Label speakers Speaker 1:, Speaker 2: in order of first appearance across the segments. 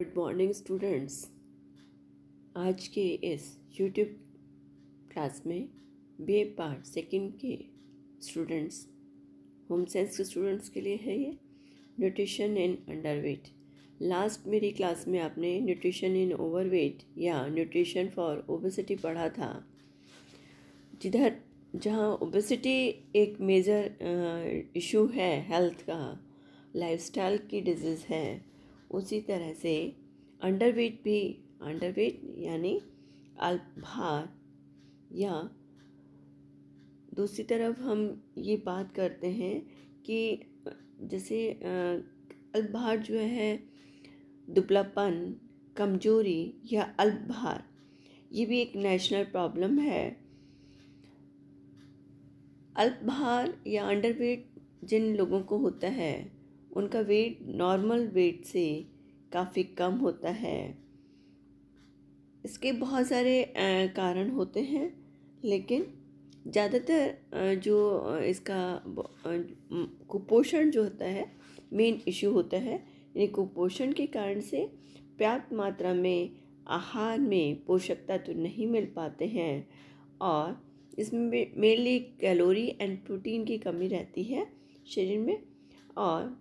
Speaker 1: Good morning students. आज के इस यूट्यूब क्लास में बीए पार्ट सेकंड के स्टूडेंट्स, होम साइंस के स्टूडेंट्स के लिए है ये न्यूट्रिशन इन अंडरवेट। लास्ट मेरी क्लास में आपने न्यूट्रिशन इन ओवरवेट या न्यूट्रिशन फॉर ओबेसिटी पढ़ा था, जहाँ ओबेसिटी एक मेजर इशू है हेल्थ का, लाइफस्टाइल की डिजीज़ है, उसी तरह से अंडरवेट यानी अल्पभार, या दूसरी तरफ हम ये बात करते हैं कि जैसे अल्पभार जो है दुबलापन, कमजोरी या अल्पभार, ये भी एक नेशनल प्रॉब्लम है। अल्पभार या अंडरवेट जिन लोगों को होता है उनका वेट नॉर्मल वेट से काफ़ी कम होता है। इसके बहुत सारे कारण होते हैं, लेकिन ज़्यादातर जो इसका कुपोषण जो होता है मेन इशू होता है। यानी कुपोषण के कारण से पर्याप्त मात्रा में आहार में पोषक तत्व नहीं मिल पाते हैं और इसमें मेनली कैलोरी एंड प्रोटीन की कमी रहती है शरीर में, और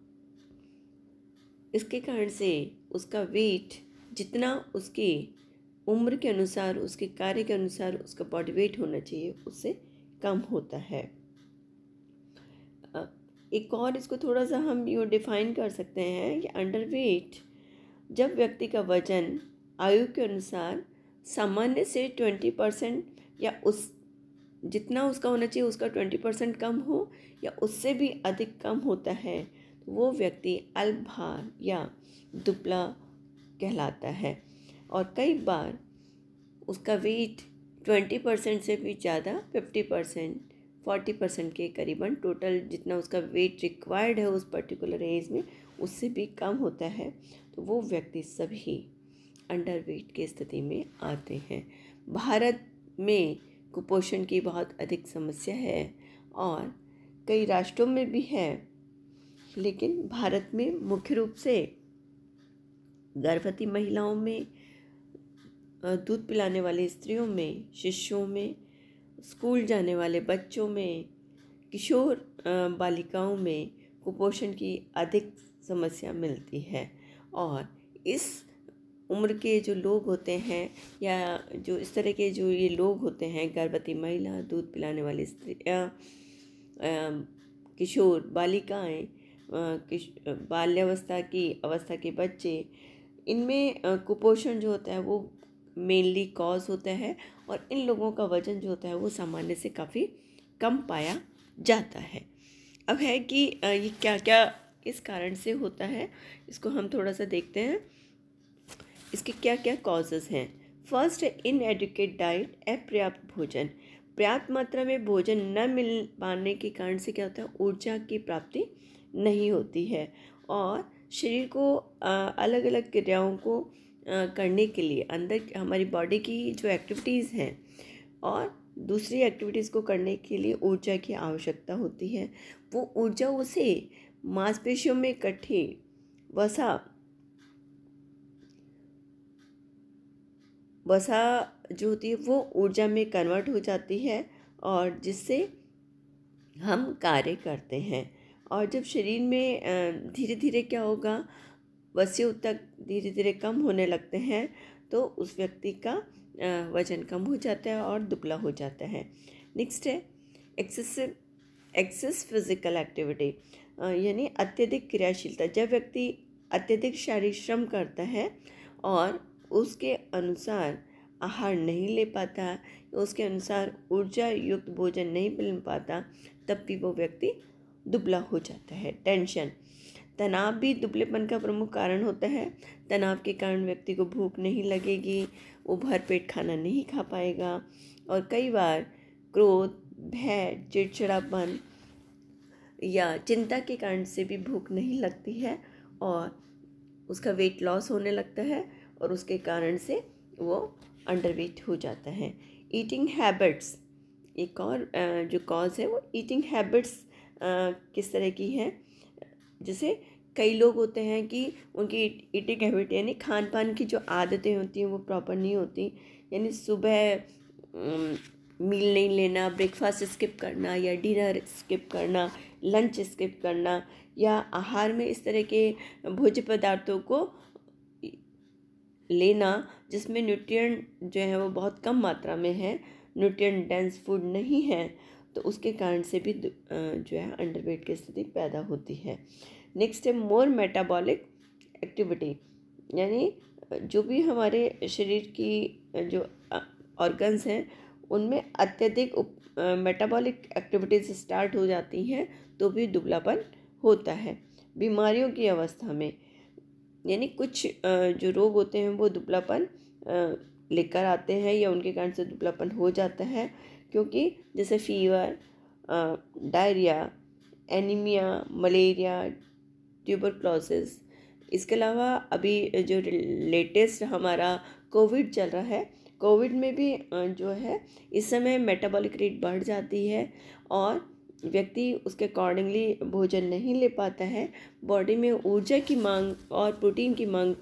Speaker 1: इसके कारण से उसका वेट जितना उसकी उम्र के अनुसार, उसके कार्य के अनुसार उसका बॉडी वेट होना चाहिए, उससे कम होता है। एक और इसको थोड़ा सा हम यूँ डिफाइन कर सकते हैं कि अंडरवेट जब व्यक्ति का वजन आयु के अनुसार सामान्य से 20% या उस जितना उसका होना चाहिए उसका 20% कम हो या उससे भी अधिक कम होता है, तो वो व्यक्ति अल्पभार या दुबला कहलाता है। और कई बार उसका वेट 20% से भी ज़्यादा 50%, 40% के करीबन टोटल जितना उसका वेट रिक्वायर्ड है उस पर्टिकुलर एज में, उससे भी कम होता है, तो वो व्यक्ति सभी अंडरवेट की स्थिति में आते हैं। भारत में कुपोषण की बहुत अधिक समस्या है और कई राष्ट्रों में भी है, लेकिन भारत में मुख्य रूप से गर्भवती महिलाओं में, दूध पिलाने वाली स्त्रियों में, शिशुओं में, स्कूल जाने वाले बच्चों में, किशोर बालिकाओं में कुपोषण की अधिक समस्या मिलती है। और इस उम्र के जो लोग होते हैं या जो इस तरह के जो ये लोग होते हैं, गर्भवती महिला, दूध पिलाने वाली स्त्रियाँ, किशोर बालिकाएँ, बाल्यावस्था की अवस्था के बच्चे, इनमें कुपोषण जो होता है वो मेनली कॉज होता है और इन लोगों का वजन जो होता है वो सामान्य से काफ़ी कम पाया जाता है। अब है कि ये क्या क्या इस कारण से होता है, इसको हम थोड़ा सा देखते हैं। इसके क्या क्या कॉजेज़ हैं। फर्स्ट है इनएडुकेट डाइट, अपर्याप्त भोजन। पर्याप्त मात्रा में भोजन न मिल पाने के कारण से क्या होता है, ऊर्जा की प्राप्ति नहीं होती है और शरीर को अलग अलग क्रियाओं को करने के लिए, अंदर हमारी बॉडी की जो एक्टिविटीज़ हैं और दूसरी एक्टिविटीज़ को करने के लिए ऊर्जा की आवश्यकता होती है। वो ऊर्जा उसे मांसपेशियों में इकट्ठी वसा जो होती है वो ऊर्जा में कन्वर्ट हो जाती है और जिससे हम कार्य करते हैं। और जब शरीर में धीरे धीरे क्या होगा, वसा ऊतक धीरे धीरे कम होने लगते हैं, तो उस व्यक्ति का वजन कम हो जाता है और दुबला हो जाता है। नेक्स्ट है एक्सेस फिजिकल एक्टिविटी, यानी अत्यधिक क्रियाशीलता। जब व्यक्ति अत्यधिक शारीरिक श्रम करता है और उसके अनुसार आहार नहीं ले पाता, उसके अनुसार ऊर्जा युक्त भोजन नहीं मिल पाता, तब भी वो व्यक्ति दुबला हो जाता है। टेंशन, तनाव भी दुबलेपन का प्रमुख कारण होता है। तनाव के कारण व्यक्ति को भूख नहीं लगेगी, वो भरपेट खाना नहीं खा पाएगा और कई बार क्रोध, भय, चिड़चिड़ापन या चिंता के कारण से भी भूख नहीं लगती है और उसका वेट लॉस होने लगता है और उसके कारण से वो अंडरवेट हो जाता है। ईटिंग हैबिट्स, एक और जो कॉज है वो ईटिंग हैबिट्स किस तरह की है, जैसे कई लोग होते हैं कि उनकी ईटिंग हैबिट यानी खान पान की जो आदतें होती हैं वो प्रॉपर नहीं होती, यानी सुबह मील नहीं लेना, ब्रेकफास्ट स्किप करना या डिनर स्किप करना, लंच स्किप करना, या आहार में इस तरह के भोज्य पदार्थों को लेना जिसमें न्यूट्रिएंट जो है वो बहुत कम मात्रा में है, न्यूट्रिएंट डेंस फूड नहीं है, तो उसके कारण से भी जो है अंडरवेट की स्थिति पैदा होती है। नेक्स्ट है मोर मेटाबॉलिक एक्टिविटी, यानी जो भी हमारे शरीर की जो ऑर्गन्स हैं उनमें अत्यधिक मेटाबॉलिक एक्टिविटीज़ स्टार्ट हो जाती हैं तो भी दुबलापन होता है। बीमारियों की अवस्था में, यानी कुछ जो रोग होते हैं वो दुबलापन लेकर आते हैं या उनके कारण से दुबलापन हो जाता है, क्योंकि जैसे fever, diarrhoea, anaemia, malaria, tuberculosis. इसके अलावा अभी जो लेटेस्ट हमारा कोविड चल रहा है, कोविड में भी जो है इस समय मेटाबॉलिक रेट बढ़ जाती है और व्यक्ति उसके अकॉर्डिंगली भोजन नहीं ले पाता है। बॉडी में ऊर्जा की मांग और प्रोटीन की मांग,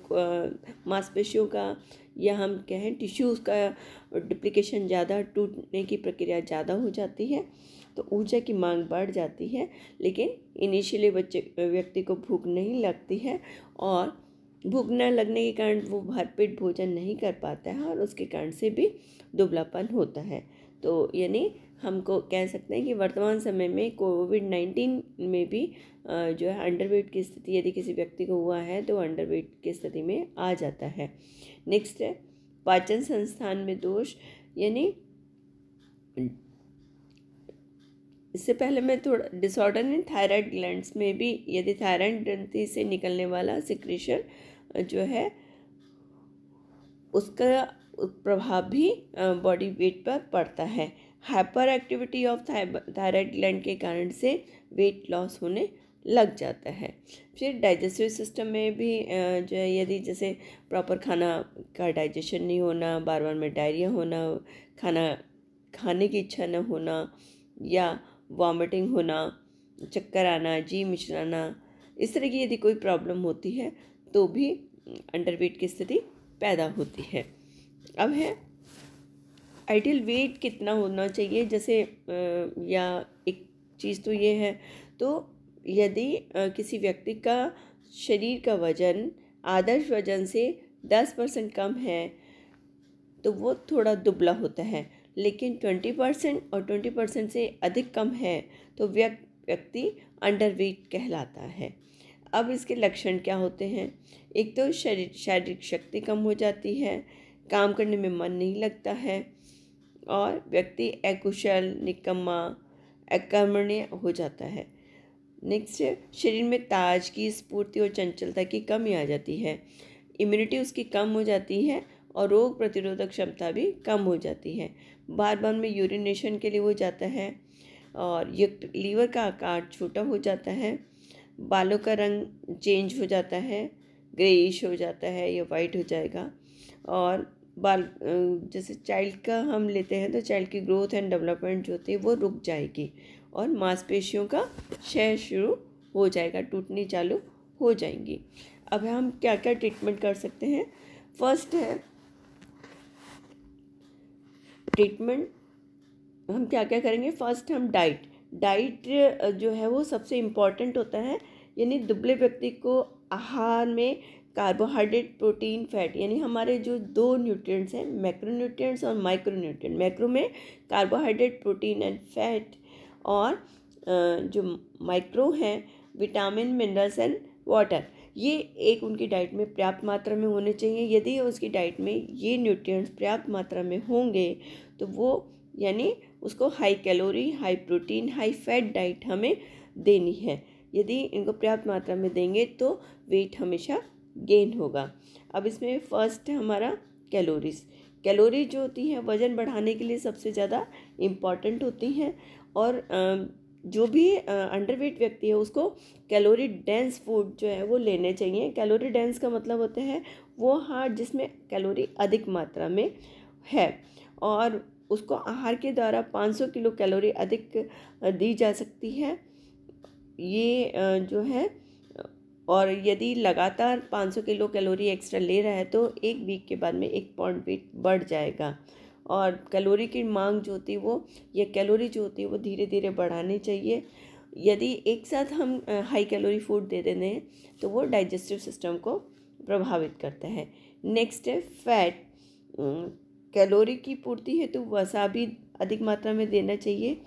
Speaker 1: मांसपेशियों का या हम कहें टिश्यूज़ का डिप्लिकेशन ज़्यादा, टूटने की प्रक्रिया ज़्यादा हो जाती है, तो ऊर्जा की मांग बढ़ जाती है। लेकिन इनिशियली व्यक्ति को भूख नहीं लगती है और भूख न लगने के कारण वो भरपेट भोजन नहीं कर पाता है और उसके कारण से भी दुबलापन होता है। तो यानी हमको कह सकते हैं कि वर्तमान समय में कोविड-19 में भी जो है अंडरवेट की स्थिति यदि किसी व्यक्ति को हुआ है तो अंडरवेट की स्थिति में आ जाता है। नेक्स्ट है पाचन संस्थान में दोष, यानी इससे पहले मैं थोड़ा डिसऑर्डर इन थायराइड ग्लैंड्स में भी, यदि थायराइड ग्रंथि से निकलने वाला सिक्रीशन जो है उसका प्रभाव भी बॉडी वेट पर पड़ता है। Hyper activity of thyroid gland के कारण से वेट लॉस होने लग जाता है। फिर डाइजेस्टिव सिस्टम में भी जो है यदि जैसे प्रॉपर खाना का डाइजेशन नहीं होना, बार बार में डायरिया होना, खाना खाने की इच्छा न होना या वॉमिटिंग होना, चक्कर आना, जी मिचलाना, इस तरह की यदि कोई प्रॉब्लम होती है तो भी अंडरवेट की स्थिति पैदा होती है। अब है आइडियल वेट कितना होना चाहिए, जैसे या एक चीज़ तो ये है, तो यदि किसी व्यक्ति का शरीर का वजन आदर्श वजन से 10% कम है तो वो थोड़ा दुबला होता है, लेकिन 20% और 20% से अधिक कम है तो व्यक्ति अंडरवेट कहलाता है। अब इसके लक्षण क्या होते हैं? एक तो शारीरिक शक्ति कम हो जाती है, काम करने में मन नहीं लगता है और व्यक्ति अकुशल, निकम्मा, अकर्मण्य हो जाता है। नेक्स्ट, शरीर में ताजगी, स्फूर्ति और चंचलता की कमी आ जाती है, इम्यूनिटी उसकी कम हो जाती है और रोग प्रतिरोधक क्षमता भी कम हो जाती है। बार बार में यूरिनेशन के लिए हो जाता है और लीवर का आकार छोटा हो जाता है, बालों का रंग चेंज हो जाता है, ग्रेइश हो जाता है या वाइट हो जाएगा, और बाल जैसे चाइल्ड का हम लेते हैं तो चाइल्ड की ग्रोथ एंड डेवलपमेंट जो होती है वो रुक जाएगी और मांसपेशियों का क्षय शुरू हो जाएगा, टूटनी चालू हो जाएंगी। अब हम क्या क्या ट्रीटमेंट कर सकते हैं? फर्स्ट है ट्रीटमेंट, हम क्या क्या करेंगे? फर्स्ट हम डाइट जो है वो सबसे इम्पॉर्टेंट होता है, यानी दुबले व्यक्ति को आहार में कार्बोहाइड्रेट, प्रोटीन, फैट, यानी हमारे जो दो न्यूट्रिएंट्स हैं, मैक्रोन्यूट्रिएंट्स और माइक्रोन्यूट्रिएंट। मैक्रो में कार्बोहाइड्रेट, प्रोटीन एंड फैट, और जो माइक्रो हैं विटामिन, मिनरल्स एंड वाटर, ये एक उनकी डाइट में पर्याप्त मात्रा में होने चाहिए। यदि उसकी डाइट में ये न्यूट्रिएंट्स पर्याप्त मात्रा में होंगे तो वो यानी उसको high calorie, high protein, high fat diet हमें देनी है। यदि इनको पर्याप्त मात्रा में देंगे तो वेट हमेशा गेन होगा। अब इसमें फर्स्ट है हमारा कैलोरी जो होती है वज़न बढ़ाने के लिए सबसे ज़्यादा इम्पॉर्टेंट होती हैं, और जो भी अंडरवेट व्यक्ति है उसको कैलोरी डेंस फूड जो है वो लेने चाहिए। कैलोरी डेंस का मतलब होता है वो आहार जिसमें कैलोरी अधिक मात्रा में है, और उसको आहार के द्वारा 500 किलो कैलोरी अधिक दी जा सकती है। ये जो है, और यदि लगातार 500 किलो कैलोरी एक्स्ट्रा ले रहा है तो एक वीक के बाद में 1 पाउंड वेट बढ़ जाएगा। और कैलोरी की मांग जो होती है वो, या कैलोरी जो होती है वो धीरे धीरे बढ़ानी चाहिए। यदि एक साथ हम हाई कैलोरी फूड दे देते हैं तो वो डाइजेस्टिव सिस्टम को प्रभावित करता है। नेक्स्ट है फैट। कैलोरी की पूर्ति हेतु वसा भी अधिक मात्रा में देना चाहिए,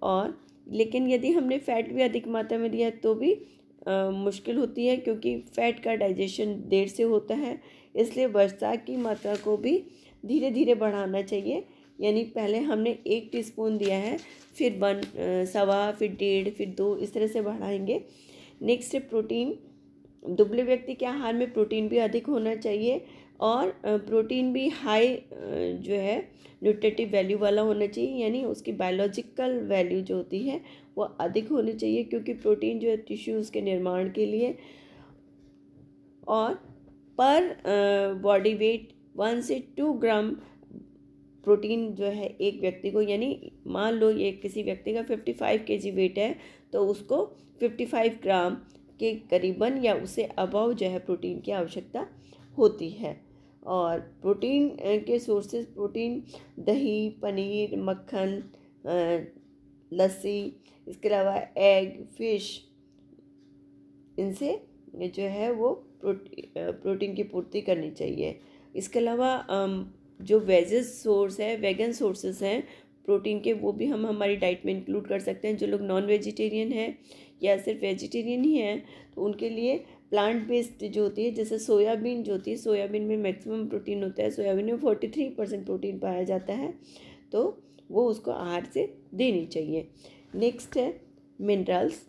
Speaker 1: और लेकिन यदि हमने फैट भी अधिक मात्रा में दिया तो भी मुश्किल होती है, क्योंकि फैट का डाइजेशन देर से होता है। इसलिए वसा की मात्रा को भी धीरे धीरे बढ़ाना चाहिए। यानी पहले हमने 1 टीस्पून दिया है, फिर 1, सवा, फिर 1.5, फिर 2, इस तरह से बढ़ाएंगे। नेक्स्ट है प्रोटीन। दुबले व्यक्ति के आहार में प्रोटीन भी अधिक होना चाहिए, और प्रोटीन भी हाई जो है न्यूट्रिटिव वैल्यू वाला होना चाहिए, यानी उसकी बायोलॉजिकल वैल्यू जो होती है वो अधिक होनी चाहिए, क्योंकि प्रोटीन जो है टिश्यूज़ के निर्माण के लिए। और पर बॉडी वेट 1 से 2 ग्राम प्रोटीन जो है एक व्यक्ति को, यानी मान लो ये किसी व्यक्ति का 55 केजी वेट है तो उसको 55 ग्राम के करीबन या उससे अबव जो है प्रोटीन की आवश्यकता होती है। और प्रोटीन के सोर्सेज, प्रोटीन दही, पनीर, मक्खन, लस्सी, इसके अलावा एग, फिश, इनसे जो है वो प्रोटीन की पूर्ति करनी चाहिए। इसके अलावा जो वेजेस सोर्स है, वेगन सोर्सेस हैं प्रोटीन के, वो भी हम हमारी डाइट में इंक्लूड कर सकते हैं। जो लोग नॉन वेजिटेरियन हैं या सिर्फ वेजिटेरियन ही हैं तो उनके लिए प्लांट बेस्ड जो होती है, जैसे सोयाबीन जो होती है, सोयाबीन में मैक्सिमम प्रोटीन होता है। सोयाबीन में 43% प्रोटीन पाया जाता है, तो वो उसको आहार से देनी चाहिए। नेक्स्ट है मिनरल्स।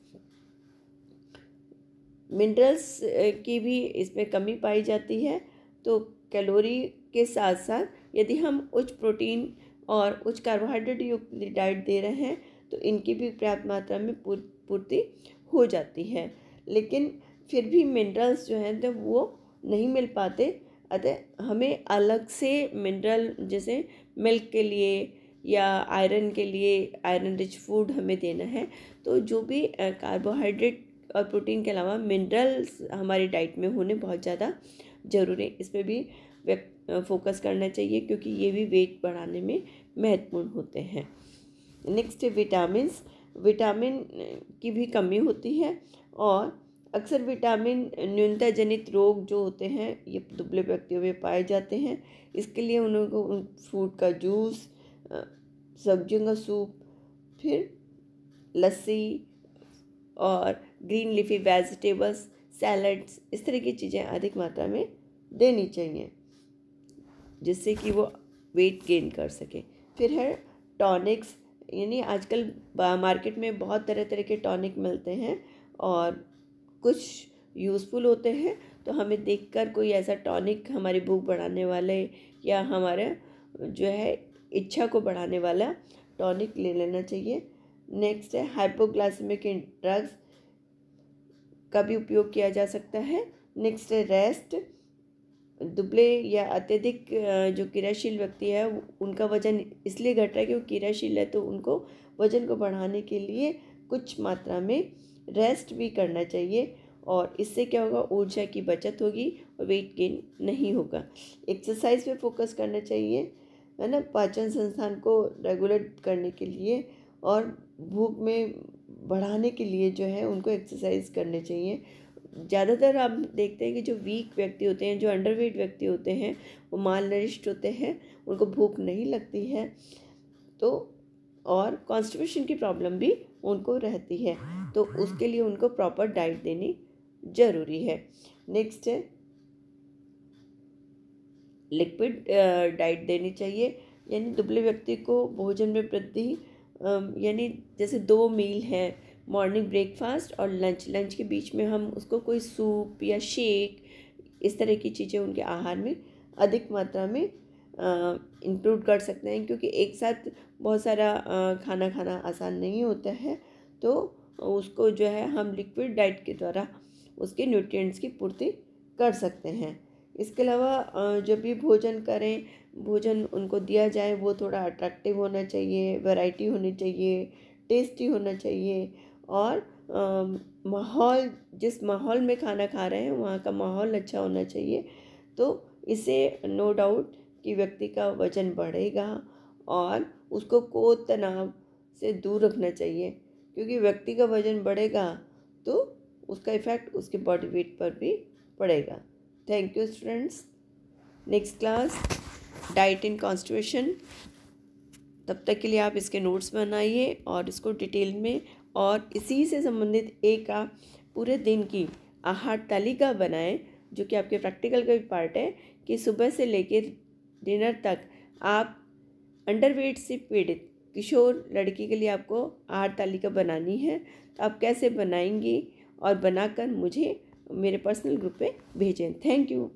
Speaker 1: मिनरल्स की भी इसमें कमी पाई जाती है। तो कैलोरी के साथ साथ यदि हम उच्च प्रोटीन और उच्च कार्बोहाइड्रेट युक्त डाइट दे रहे हैं तो इनकी भी पर्याप्त मात्रा में पूर्ति हो जाती है, लेकिन फिर भी मिनरल्स जो हैं तो वो नहीं मिल पाते। अतः हमें अलग से मिनरल, जैसे मिल्क के लिए या आयरन के लिए आयरन रिच फूड हमें देना है। तो जो भी कार्बोहाइड्रेट और प्रोटीन के अलावा मिनरल्स हमारी डाइट में होने बहुत ज़्यादा ज़रूरी है। इस पर भी फोकस करना चाहिए, क्योंकि ये भी वेट बढ़ाने में महत्वपूर्ण होते हैं। नेक्स्ट है विटामिन्स। विटामिन की भी कमी होती है, और अक्सर विटामिन न्यूनता जनित रोग जो होते हैं ये दुबले व्यक्तियों में पाए जाते हैं। इसके लिए उनको फ्रूट का जूस, सब्जियों का सूप, फिर लस्सी और ग्रीन लीफी वेजिटेबल्स, सैलड्स, इस तरह की चीज़ें अधिक मात्रा में देनी चाहिए, जिससे कि वो वेट गेन कर सके। फिर है टॉनिक्स। यानी आजकल मार्केट में बहुत तरह तरह के टॉनिक मिलते हैं, और कुछ यूज़फुल होते हैं। तो हमें देखकर कोई ऐसा टॉनिक हमारी भूख बढ़ाने वाले या हमारे जो है इच्छा को बढ़ाने वाला टॉनिक ले लेना चाहिए। नेक्स्ट है हाइपोग्लाइसेमिक ड्रग्स का भी उपयोग किया जा सकता है। नेक्स्ट है रेस्ट। दुबले या अत्यधिक जो क्रियाशील व्यक्ति है उनका वजन इसलिए घट रहा है कि वो क्रियाशील है, तो उनको वजन को बढ़ाने के लिए कुछ मात्रा में रेस्ट भी करना चाहिए, और इससे क्या होगा, ऊर्जा की बचत होगी और वेट गेन नहीं होगा। एक्सरसाइज पे फोकस करना चाहिए, है ना, पाचन संस्थान को रेगुलेट करने के लिए और भूख में बढ़ाने के लिए जो है उनको एक्सरसाइज करने चाहिए। ज़्यादातर आप देखते हैं कि जो वीक व्यक्ति होते हैं, जो अंडरवेट व्यक्ति होते हैं, वो माल नरिश्ड होते हैं, उनको भूख नहीं लगती है, तो और कॉन्स्टिपेशन की प्रॉब्लम भी उनको रहती है, तो उसके लिए उनको प्रॉपर डाइट देनी ज़रूरी है। नेक्स्ट है लिक्विड डाइट देनी चाहिए। यानी दुबले व्यक्ति को भोजन में वृद्धि, यानी जैसे 2 मील है, मॉर्निंग ब्रेकफास्ट और लंच के बीच में हम उसको कोई सूप या शेक, इस तरह की चीज़ें उनके आहार में अधिक मात्रा में इंक्लूड कर सकते हैं, क्योंकि एक साथ बहुत सारा खाना खाना आसान नहीं होता है। तो उसको जो है हम लिक्विड डाइट के द्वारा उसके न्यूट्रिएंट्स की पूर्ति कर सकते हैं। इसके अलावा जब भी भोजन करें, भोजन उनको दिया जाए वो थोड़ा अट्रैक्टिव होना चाहिए, वैरायटी होनी चाहिए, टेस्टी होना चाहिए, और माहौल, जिस माहौल में खाना खा रहे हैं वहाँ का माहौल अच्छा होना चाहिए। तो इससे नो डाउट कि व्यक्ति का वज़न बढ़ेगा और उसको कोई तनाव से दूर रखना चाहिए, क्योंकि व्यक्ति का वज़न बढ़ेगा तो उसका इफ़ेक्ट उसके बॉडी वेट पर भी पड़ेगा। Thank you students. Next class diet and constipation. तब तक के लिए आप इसके नोट्स बनाइए और इसको डिटेल में, और इसी से संबंधित एक आप पूरे दिन की आहार तालिका बनाएं, जो कि आपके प्रैक्टिकल का भी पार्ट है कि सुबह से लेकर डिनर तक आप अंडरवेट से पीड़ित किशोर लड़की के लिए आपको आहार तालिका बनानी है। तो आप कैसे बनाएंगी और बनाकर मुझे मेरे पर्सनल ग्रुप पे भेजें। Thank you.